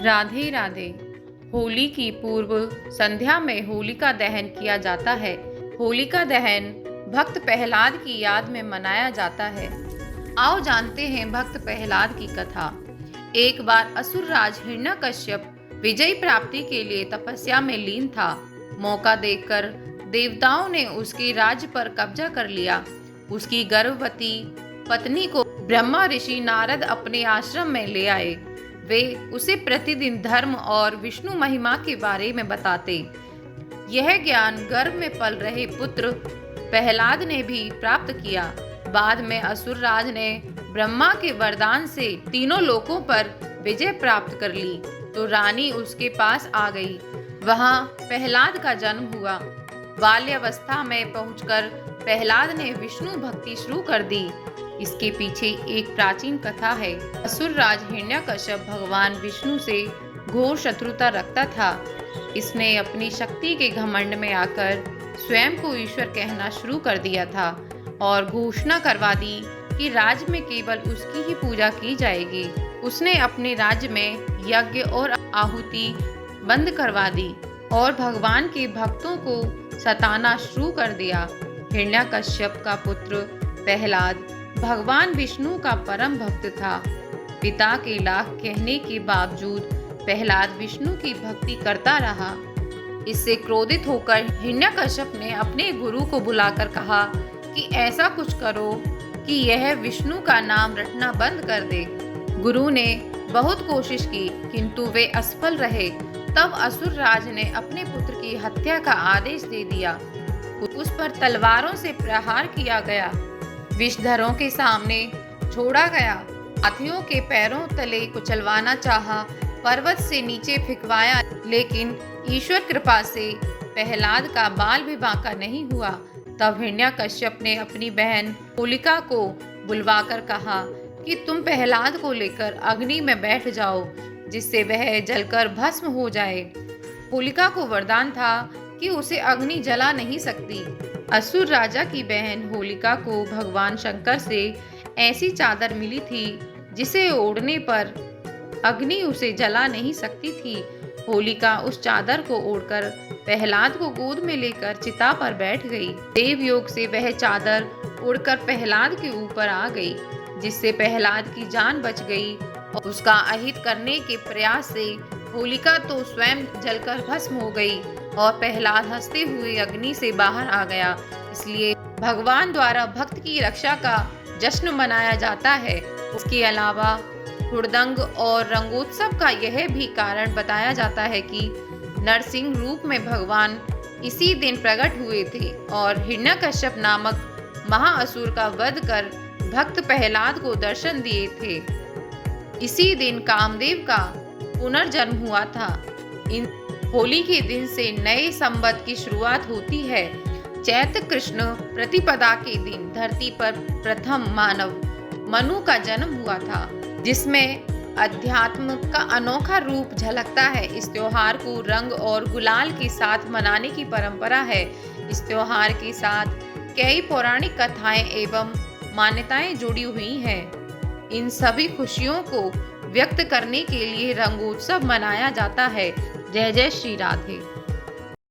राधे राधे। होली की पूर्व संध्या में होलिका दहन किया जाता है। होलिका दहन भक्त प्रहलाद की याद में मनाया जाता है। आओ जानते हैं भक्त प्रहलाद की कथा। एक बार असुर राज हिरण्यकश्यप विजय प्राप्ति के लिए तपस्या में लीन था। मौका देखकर देवताओं ने उसके राज्य पर कब्जा कर लिया। उसकी गर्भवती पत्नी को ब्रह्मा ऋषि नारद अपने आश्रम में ले आए। वे उसे प्रतिदिन धर्म और विष्णु महिमा के बारे में बताते। यह ज्ञान गर्भ में पल रहे पुत्र प्रहलाद ने भी प्राप्त किया। बाद में असुर राज ने ब्रह्मा के वरदान से तीनों लोकों पर विजय प्राप्त कर ली तो रानी उसके पास आ गई। वहां प्रहलाद का जन्म हुआ। बाल्यावस्था में पहुंचकर प्रहलाद ने विष्णु भक्ति शुरू कर दी। इसके पीछे एक प्राचीन कथा है। असुर राज हिरण्यकश्यप भगवान विष्णु से घोर शत्रुता रखता था। इसने अपनी शक्ति के घमंड में आकर स्वयं को ईश्वर कहना शुरू कर दिया था और घोषणा करवा दी कि राज्य में केवल उसकी ही पूजा की जाएगी। उसने अपने राज्य में यज्ञ और आहुति बंद करवा दी और भगवान के भक्तों को सताना शुरू कर दिया। हिरण्यकश्यप का पुत्र प्रहलाद भगवान विष्णु का परम भक्त था। पिता के लाख कहने के बावजूद प्रहलाद विष्णु की भक्ति करता रहा। इससे क्रोधित होकर हिरण्यकश्यप ने अपने गुरु को बुलाकर कहा कि ऐसा कुछ करो कि यह विष्णु का नाम रटना बंद कर दे। गुरु ने बहुत कोशिश की किंतु वे असफल रहे। तब असुर राज ने अपने पुत्र की हत्या का आदेश दे दिया। उस पर तलवारों से प्रहार किया गया, विषधरों के सामने छोड़ा गया, हाथियों के पैरों तले कुचलवाना चाहा, पर्वत से नीचे फेंकवाया, लेकिन ईश्वर कृपा से प्रहलाद का बाल भी बांका नहीं हुआ। तब हिरण्यकश्यप ने अपनी बहन होलिका को बुलवाकर कहा कि तुम प्रहलाद को लेकर अग्नि में बैठ जाओ जिससे वह जलकर भस्म हो जाए। होलिका को वरदान था कि उसे अग्नि जला नहीं सकती। असुर राजा की बहन होलिका को भगवान शंकर से ऐसी चादर मिली थी जिसे ओढ़ने पर अग्नि उसे जला नहीं सकती थी। होलिका उस चादर को ओढ़कर प्रहलाद को गोद में लेकर चिता पर बैठ गई। देव योग से वह चादर उड़कर प्रहलाद के ऊपर आ गई जिससे प्रहलाद की जान बच गई। और उसका अहित करने के प्रयास से होलिका तो स्वयं जलकर भस्म हो गई और प्रहलाद हंसते हुए अग्नि से बाहर आ गया। इसलिए भगवान द्वारा भक्त की रक्षा का जश्न मनाया जाता है। इसके अलावा हुड़दंग और रंगोत्सव का यह भी कारण बताया जाता है कि नरसिंह रूप में भगवान इसी दिन प्रकट हुए थे और हिरण्यकश्यप नामक महाअसुर का वध कर भक्त प्रहलाद को दर्शन दिए थे। इसी दिन कामदेव का पुनर्जन्म हुआ था। इन होली के दिन से नए संवत की शुरुआत होती है। चैत्र कृष्ण प्रतिपदा के दिन धरती पर प्रथम मानव मनु का जन्म हुआ था जिसमें अध्यात्म का अनोखा रूप झलकता है। इस त्योहार को रंग और गुलाल के साथ मनाने की परंपरा है। इस त्योहार के साथ कई पौराणिक कथाएं एवं मान्यताएं जुड़ी हुई हैं। इन सभी खुशियों को व्यक्त करने के लिए रंगोत्सव मनाया जाता है। जय जय श्री राधे।